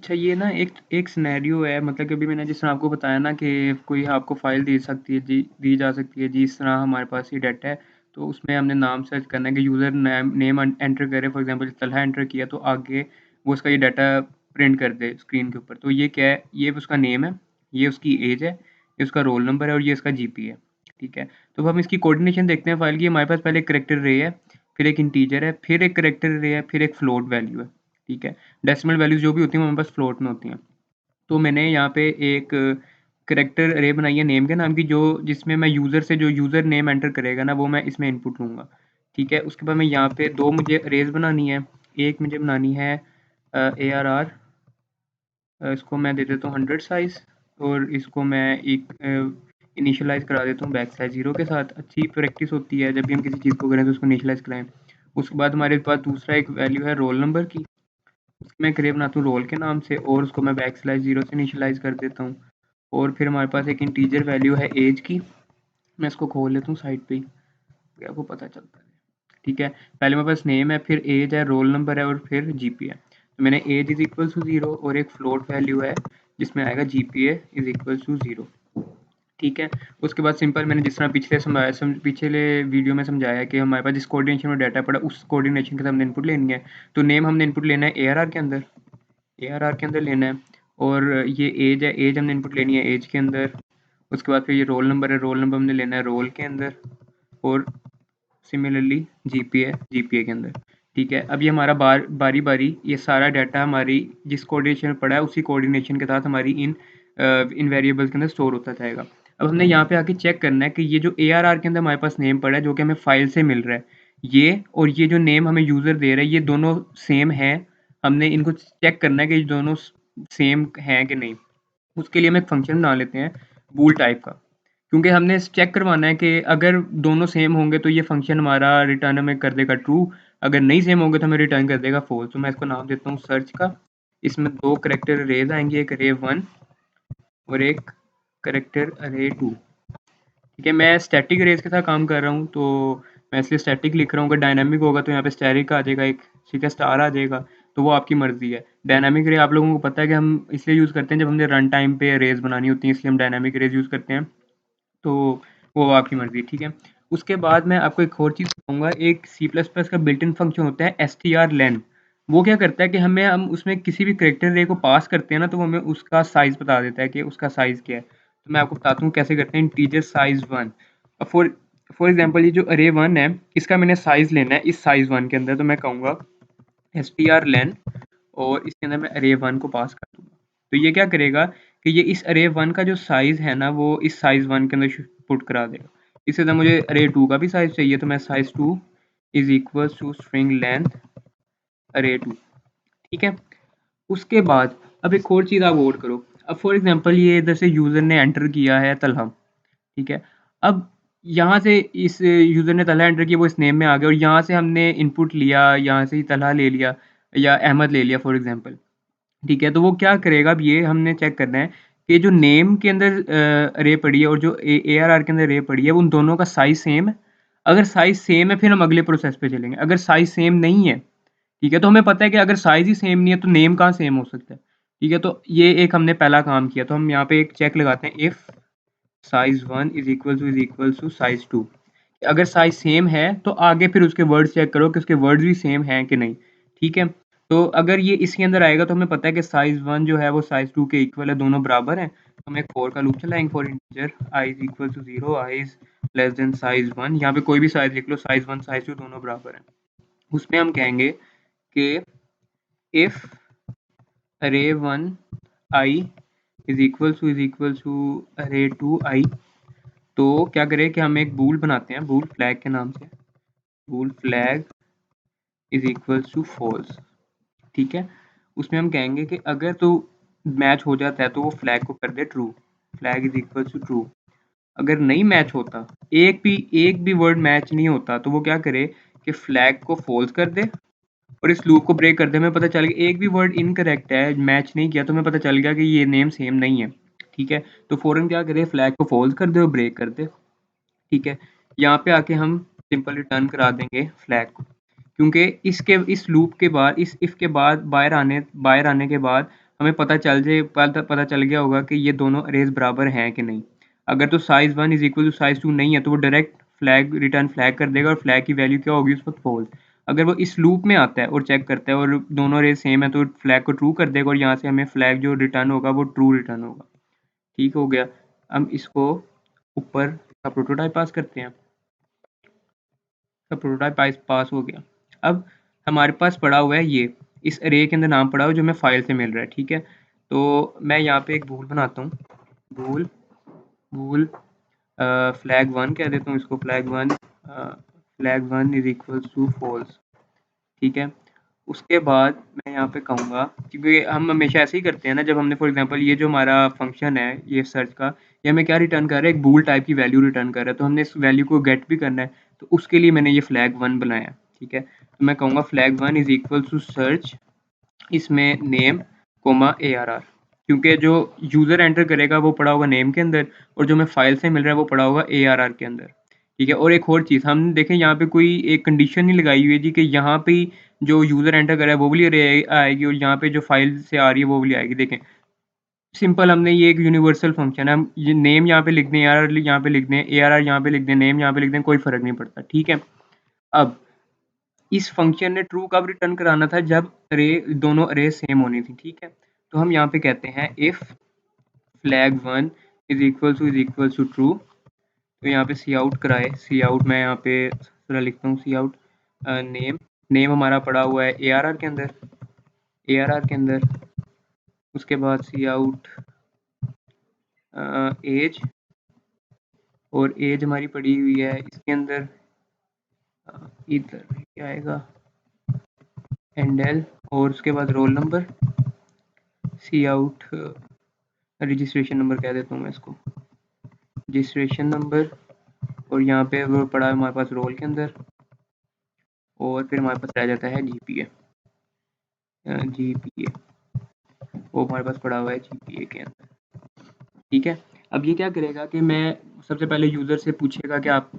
अच्छा, ये ना एक एक सिनेरियो है, मतलब कि अभी मैंने जिस तरह आपको बताया ना कि कोई आपको फ़ाइल दे सकती है जी, दी जा सकती है जी, इस तरह हमारे पास ये डाटा है, तो उसमें हमने नाम सर्च करना है कि यूज़र नेम एंटर करे, फॉर एग्ज़ाम्पल तलहा एंटर किया तो आगे वो उसका ये डाटा प्रिंट कर दे स्क्रीन के ऊपर। तो ये क्या है? ये उसका नेम है, ये उसकी एज है, ये उसका रोल नंबर है और ये इसका जीपी है, ठीक है? तो अब हम इसकी कोऑर्डिनेशन देखते हैं फ़ाइल की। हमारे पास पहले एक कैरेक्टर अरे है, फिर एक इंटीजर है, फिर एक कैरेक्टर अरे है, फिर एक फ्लोट वैल्यू है, ठीक है? डेसिमल वैल्यूज़ जो भी होती हैं वो हमारे पास फ्लोट में होती हैं। तो मैंने यहाँ पे एक कैरेक्टर अरे बनाई है नेम के नाम की, जो जिसमें मैं यूज़र से जो यूज़र नेम एंटर करेगा ना वो मैं इसमें इनपुट लूँगा, ठीक है? उसके बाद मैं यहाँ पे 2 मुझे अरेज़ बनानी है। एक मुझे बनानी है ARR, इसको मैं दे देता हूँ 100 साइज़, और इसको मैं एक इनिशियलाइज़ करा देता हूँ \0 के साथ। अच्छी प्रैक्टिस होती है जब भी हम किसी चीज़ को करें तो उसको इनिशियलाइज़ कराएँ। उसके बाद हमारे पास दूसरा एक वैल्यू है रोल नंबर की, उसमें मैं क्रिएट बनाता हूँ रोल के नाम से और उसको मैं \0 से इनिशियलाइज़ कर देता हूँ। और फिर हमारे पास एक इंटीजर वैल्यू है एज की, मैं इसको खोल लेता हूँ साइड पे ही, फिर आपको पता चलता है, ठीक है? पहले मेरे पास नेम है, फिर एज है, रोल नंबर है और फिर जीपीए है। तो मैंने एज इज़ इक्वल टू 0 और एक फ्लोट वैल्यू है जिसमें आएगा जीपीए इज़ इक्वल टू 0, ठीक है? उसके बाद सिंपल मैंने जिस तरह पिछले वीडियो में समझाया कि हमारे पास जिस कोऑर्डिनेशन में डाटा पड़ा उस कोऑर्डिनेशन के साथ हमने इनपुट लेनी है। तो नेम हमने इनपुट लेना है ARR के अंदर, ARR के अंदर लेना है, और ये एज है, एज हमने इनपुट लेनी है एज के अंदर। उसके बाद फिर ये रोल नंबर है, रोल नंबर हमने लेना है रोल के अंदर, और सिमिलरली जीपीए जीपीए के अंदर, ठीक है? अब ये हमारा बारी बारी ये सारा डाटा हमारी जिस कोऑर्डिनेशन में पड़ा है उसी कोऑर्डिनेशन के साथ हमारी इन वेरिएबल्स के अंदर स्टोर होता जाएगा। अब हमने यहाँ पे आके चेक करना है कि ये जो ARR के अंदर हमारे पास नेम पड़ा है जो कि हमें फाइल से मिल रहा है, ये और ये जो नेम हमें यूज़र दे रहा है ये दोनों सेम हैं। हमने इनको चेक करना है कि ये दोनों सेम हैं कि नहीं। उसके लिए हम एक फंक्शन बना लेते हैं बूल टाइप का, क्योंकि हमने चेक करवाना है कि अगर दोनों सेम होंगे तो ये फंक्शन हमारा रिटर्न हमें कर देगा ट्रू, अगर नहीं सेम होंगे तो हमें रिटर्न कर देगा फॉल्स। तो मैं इसको नाम देता हूँ सर्च का। इसमें 2 कैरेक्टर अरेज आएंगे, एक अरे 1 और एक कैरेक्टर अरे 2, ठीक है? मैं स्टैटिक अरेज के साथ काम कर रहा हूँ तो मैं इसलिए स्टैटिक लिख रहा हूँ। अगर डायनामिक होगा तो यहाँ पे स्टैटिक आ जाएगा एक, ठीक है? स्टार आ जाएगा, तो वो आपकी मर्ज़ी है। डायनामिक अरे आप लोगों को पता है कि हम इसलिए यूज़ करते हैं जब हमने रन टाइम पे अरेज बनानी होती है, इसलिए हम डायनामिक अरेज यूज़ करते हैं। तो वो आपकी मर्ज़ी, ठीक है? उसके बाद मैं आपको एक और चीज़ बताऊँगा, एक सी प्लस प्लस का बिल्ट इन फंक्शन होता है strlen। वो क्या करता है कि हम उसमें किसी भी कैरेक्टर अरे को पास करते हैं ना तो वो हमें उसका साइज़ बता देता है कि उसका साइज़ क्या है। तो मैं आपको बताता हूँ कैसे करते हैं। इंटीजर साइज़ 1, अब फॉर एग्ज़ाम्पल ये जो अरे 1 है इसका मैंने साइज़ लेना है इस साइज़ 1 के अंदर, तो मैं कहूँगा strlen और इसके अंदर मैं अरे 1 को पास कर दूँगा। तो ये क्या करेगा कि ये इस अरे 1 का जो साइज़ है ना वो इस साइज़ 1 के अंदर पुट करा देगा। इसी तरह मुझे अरे 2 का भी साइज़ चाहिए, तो मैं size 2 is equals to string length अरे 2, ठीक है? उसके बाद अब एक और चीज़ आप गौर करो। अब फॉर एग्ज़ाम्पल ये इधर से यूज़र ने एंटर किया है तलहा, ठीक है? अब यहाँ से इस यूज़र ने तलहा एंटर किया, वो इस नेम में आ गया और यहाँ से हमने इनपुट लिया, यहाँ से ही तलहा ले लिया या अहमद ले लिया फॉर एग्ज़ाम्पल, ठीक है? तो वो क्या करेगा, अब ये हमने चेक करना है कि जो नेम के अंदर अरे पड़ी है और जो ARR के अंदर अरे पड़ी है उन दोनों का साइज़ सेम है। अगर साइज़ सेम है फिर हम अगले प्रोसेस पे चलेंगे। अगर साइज़ सेम नहीं है, ठीक है? तो हमें पता है कि अगर साइज़ ही सेम नहीं है तो नेम कहाँ सेम हो सकता है, ठीक है? तो ये एक हमने पहला काम किया। तो हम यहाँ पे एक चेक लगाते हैं, if size 1 is equal to size 2। अगर साइज़ सेम है तो आगे फिर उसके वर्ड्स चेक करो कि उसके वर्ड्स भी सेम हैं कि नहीं, ठीक है? तो अगर ये इसके अंदर आएगा तो हमें पता है कि साइज़ 1 जो है वो साइज़ 2 के इक्वल है, दोनों बराबर हैं। तो हम एक फॉर का लूप चलाएँगे, for integer I is equal to 0, I is less than size 1। यहाँ पे कोई भी साइज़ लिख लो, साइज़ 1 साइज़ 2 दोनों बराबर हैं। उसमें हम कहेंगे कि इफ अरे 1 I इज़ इक्वल टू अरे 2 I, तो क्या करें कि हम एक बूल बनाते हैं बूल फ्लैग के नाम से, bool flag is equals to false, ठीक है? उसमें हम कहेंगे कि अगर तो मैच हो जाता है तो वो फ्लैग को कर दे true, flag is equals to true. अगर नहीं मैच होता, एक भी वर्ड मैच नहीं होता, तो वो क्या करे कि फ्लैग को फॉल्स कर दे और इस लूप को ब्रेक कर दे। हमें पता चल गया एक भी वर्ड इनकरेक्ट है, मैच नहीं किया, तो हमें पता चल गया कि ये नेम सेम नहीं है, ठीक है? तो फ़ौरन क्या करे, फ्लैग को फॉल्स कर दे और ब्रेक कर दे, ठीक है? यहाँ पे आके हम सिंपल रिटर्न करा देंगे फ्लैग को, क्योंकि इस लूप के बाद, इस इफ के बाद बाहर आने के बाद हमें पता चल गया होगा कि ये दोनों अरेज बराबर हैं कि नहीं। अगर तो size 1 is equal to size 2 नहीं है तो वो डायरेक्ट रिटर्न फ्लैग कर देगा और फ्लैग की वैल्यू क्या होगी उस वक्त फॉल्स। अगर वो इस लूप में आता है और चेक करता है और दोनों अरेज सेम है तो फ्लैग को ट्रू कर देगा और यहाँ से हमें फ्लैग जो रिटर्न होगा वो ट्रू रिटर्न होगा। ठीक हो गया। हम इसको ऊपर का प्रोटोटाइप पास करते हैं। प्रोटोटाइप पास हो गया। अब हमारे पास पड़ा हुआ है ये, इस अरे के अंदर नाम पड़ा हुआ है जो हमें फाइल से मिल रहा है। ठीक है, तो मैं यहाँ पे एक भूल बनाता हूँ, भूल फ्लैग 1 कह देता हूँ इसको, flag 1 is equal to false. ठीक है, उसके बाद मैं यहाँ पे कहूँगा, क्योंकि हम हमेशा ऐसे ही करते हैं ना, जब हमने फॉर एग्जांपल ये जो हमारा फंक्शन है ये सर्च का, ये हमें क्या रिटर्न कर रहा है, एक बूल टाइप की वैल्यू रिटर्न कर रहा है, तो हमने इस वैल्यू को गेट भी करना है, तो उसके लिए मैंने ये फ्लैग 1 बनाया। ठीक है, तो मैं कहूँगा flag 1 is equal to search, इसमें नेम कोमा ARR, क्योंकि जो यूज़र एंटर करेगा वो पड़ा होगा नेम के अंदर और जो हमें फाइल से मिल रहा है वो पड़ा होगा ARR के अंदर। ठीक है, और एक और चीज़ हम देखें, यहाँ पे कोई एक कंडीशन नहीं लगाई हुई है जी कि यहाँ पे जो यूज़र एंटर कर रहा है वो वाली अरे आएगी और यहाँ पे जो फाइल से आ रही है वो वाली आएगी। देखें, सिंपल, हमने ये एक यूनिवर्सल फंक्शन है, हम ये नेम यहाँ पे लिख दें, ARR यहाँ पे लिख दें, ARR यहाँ पे लिख दें, नेम यहाँ पे लिख दें, कोई फ़र्क नहीं पड़ता। ठीक है, अब इस फंक्शन ने ट्रू कब रिटर्न कराना था, जब दोनों अरे सेम होनी थी। ठीक है, तो हम यहाँ पे कहते हैं if flag 1 is equal to true, तो यहाँ पे सी आउट कराए, सी आउट मैं यहाँ पे थोड़ा लिखता हूँ, सी आउट नेम, नेम हमारा पड़ा हुआ है ARR के अंदर, ARR के अंदर, उसके बाद सी आउट एज, और एज हमारी पड़ी हुई है इसके अंदर, इधर क्या आएगा एंडल, और उसके बाद रोल नंबर, सी आउट रजिस्ट्रेशन नंबर कह देता हूँ मैं इसको, रजिस्ट्रेशन नंबर, और यहाँ पे वो पड़ा है हमारे पास रोल के अंदर, और फिर हमारे पास रह जाता है GPA, GPA वो हमारे पास पड़ा हुआ है GPA के अंदर। ठीक है, अब ये क्या करेगा कि मैं सबसे पहले यूज़र से पूछेगा कि आप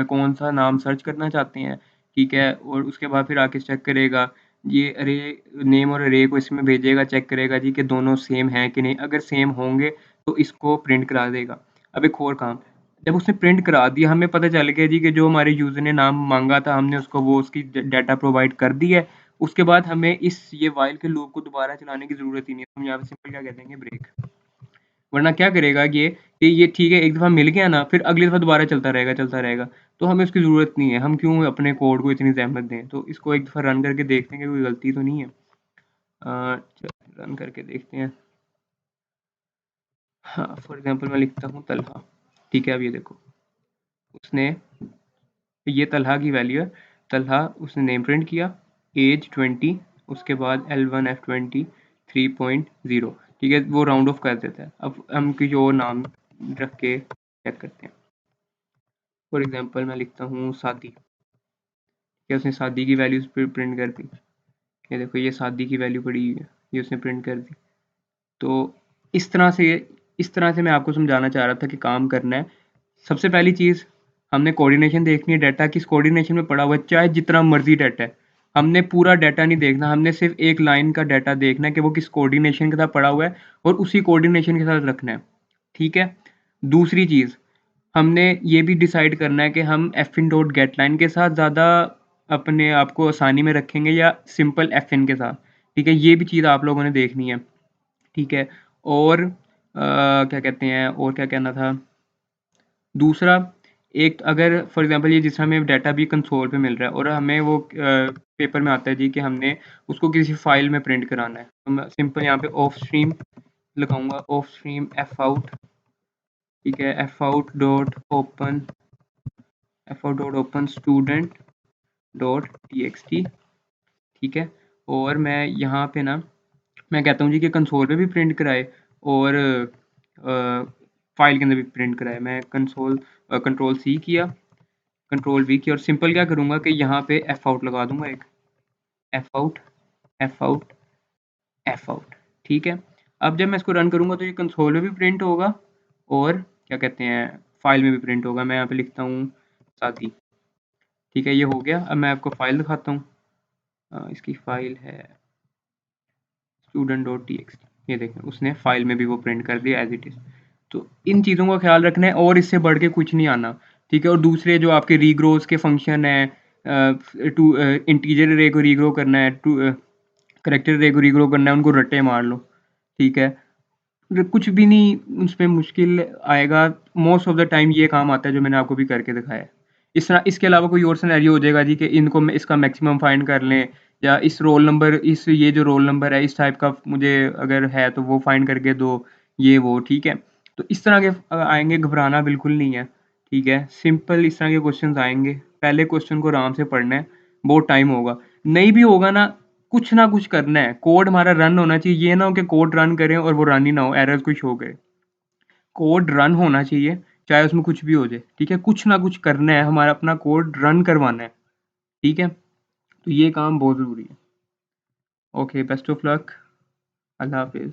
कौन सा नाम सर्च करना चाहते हैं। ठीक है, और उसके बाद फिर आके चेक करेगा ये अरे नेम और अरे को इसमें भेजेगा, चेक करेगा जी कि दोनों सेम हैं कि नहीं, अगर सेम होंगे तो इसको प्रिंट करा देगा। अब एक और काम, जब उसने प्रिंट करा दिया, हमें पता चल गया जी कि जो हमारे यूज़र ने नाम मांगा था हमने उसको वो उसकी डाटा प्रोवाइड कर दी है। उसके बाद हमें ये वाइल के लूप को दोबारा चलाने की ज़रूरत ही नहीं है। हम यहाँ पे सिंपल क्या कह देंगे, ब्रेक। वरना क्या करेगा ये कि ये ठीक है, एक दफ़ा मिल गया ना, फिर अगली दफ़ा दोबारा चलता रहेगा, तो हमें उसकी ज़रूरत नहीं है। हम क्यों अपने कोड को इतनी ज़हमत दें। तो इसको एक दफ़ा रन करके देखते हैं कि कोई गलती तो नहीं है। रन करके देखते हैं। हाँ, फॉर एग्जांपल मैं लिखता हूँ तलहा। ठीक है, अब ये देखो, उसने ये तलहा की वैल्यू है, तलहा उसने नेम प्रिंट किया, एज 20, उसके बाद L1 F20 3.0। ठीक है, वो राउंड ऑफ कर देता है। अब हम किसी और नाम रख के चेक करते हैं। फॉर एग्जांपल मैं लिखता हूँ शादी। क्या उसने शादी की वैल्यूज प्रिंट कर दी। ये देखो, ये शादी की वैल्यू पड़ी हुई है, ये उसने प्रिंट कर दी। तो इस तरह से मैं आपको समझाना चाह रहा था कि काम करना है। सबसे पहली चीज़, हमने कोऑर्डिनेशन देखनी है, डाटा किस कोऑर्डिनेशन में पड़ा हुआ है, चाहे जितना मर्जी डाटा है। हमने पूरा डाटा नहीं देखना, हमने सिर्फ एक लाइन का डाटा देखना है कि वो किस कोऑर्डिनेशन के साथ पड़ा हुआ है और उसी कोऑर्डिनेशन के साथ रखना है। ठीक है, दूसरी चीज़, हमने ये भी डिसाइड करना है कि हम एफिन डॉट गेट लाइन के साथ ज़्यादा अपने आप को आसानी में रखेंगे या सिंपल एफिन के साथ। ठीक है, ये भी चीज़ आप लोगों ने देखनी है। ठीक है, और क्या कहते हैं, और क्या कहना था, दूसरा, एक अगर फॉर एग्जांपल ये जिस हमें डाटा भी कंसोल पे मिल रहा है और हमें वो पेपर में आता है जी कि हमने उसको किसी फाइल में प्रिंट कराना है, तो मैं सिंपल यहाँ पे ऑफ स्ट्रीम लगाऊंगा, ऑफ स्ट्रीम एफ आउट। ठीक है, F out dot open student dot txt। ठीक है, और मैं यहाँ पे ना मैं कहता हूँ जी कि कंसोल पे भी प्रिंट कराए और फाइल के अंदर भी प्रिंट कराए। मैं कंट्रोल सी किया, कंट्रोल वी किया, और सिंपल क्या करूँगा कि यहाँ पे एफ आउट लगा दूंगा, एक F out, F out, F out. ठीक है, अब जब मैं इसको रन करूँगा तो ये कंसोल में भी प्रिंट होगा और क्या कहते हैं फाइल में भी प्रिंट होगा। मैं यहाँ पे लिखता हूँ शादी। ठीक है, ये हो गया। अब मैं आपको फाइल दिखाता हूँ। इसकी फाइल है student.txt। ये देखें उसने फाइल में भी वो प्रिंट कर दिया एज इट इज़। तो इन चीज़ों का ख्याल रखना है और इससे बढ़ के कुछ नहीं आना, ठीक है। और दूसरे जो आपके रीग्रोस के फंक्शन है, टू इंटीजर अरे को रीग्रो करना है, टू करैक्टर अरे को रीग्रो करना है, उनको रट्टे मार लो, ठीक है। कुछ भी नहीं उसमें मुश्किल आएगा, मोस्ट ऑफ द टाइम ये काम आता है जो मैंने आपको भी करके दिखाया है। इस तरह इसके अलावा कोई और सिनेरियो हो जाएगा जी कि इनको इसका मैक्सिमम फाइंड कर लें, या इस रोल नंबर, इस ये जो रोल नंबर है इस टाइप का मुझे अगर है तो वो फाइंड करके दो, ये वो, ठीक है। तो इस तरह के आएंगे, घबराना बिल्कुल नहीं है, ठीक है। सिंपल इस तरह के क्वेश्चन आएंगे, पहले क्वेश्चन को आराम से पढ़ना है, बहुत टाइम होगा, नहीं भी होगा ना कुछ करना है, कोड हमारा रन होना चाहिए। ये ना हो कि कोड रन करें और वो रन ही ना हो, एरर कुछ हो गए। कोड रन होना चाहिए, चाहे उसमें कुछ भी हो जाए, ठीक है। कुछ ना कुछ करना है, हमारा अपना कोड रन करवाना है, ठीक है। तो ये काम बहुत ज़रूरी है। ओके, बेस्ट ऑफ लक, अल्लाह हाफिज़।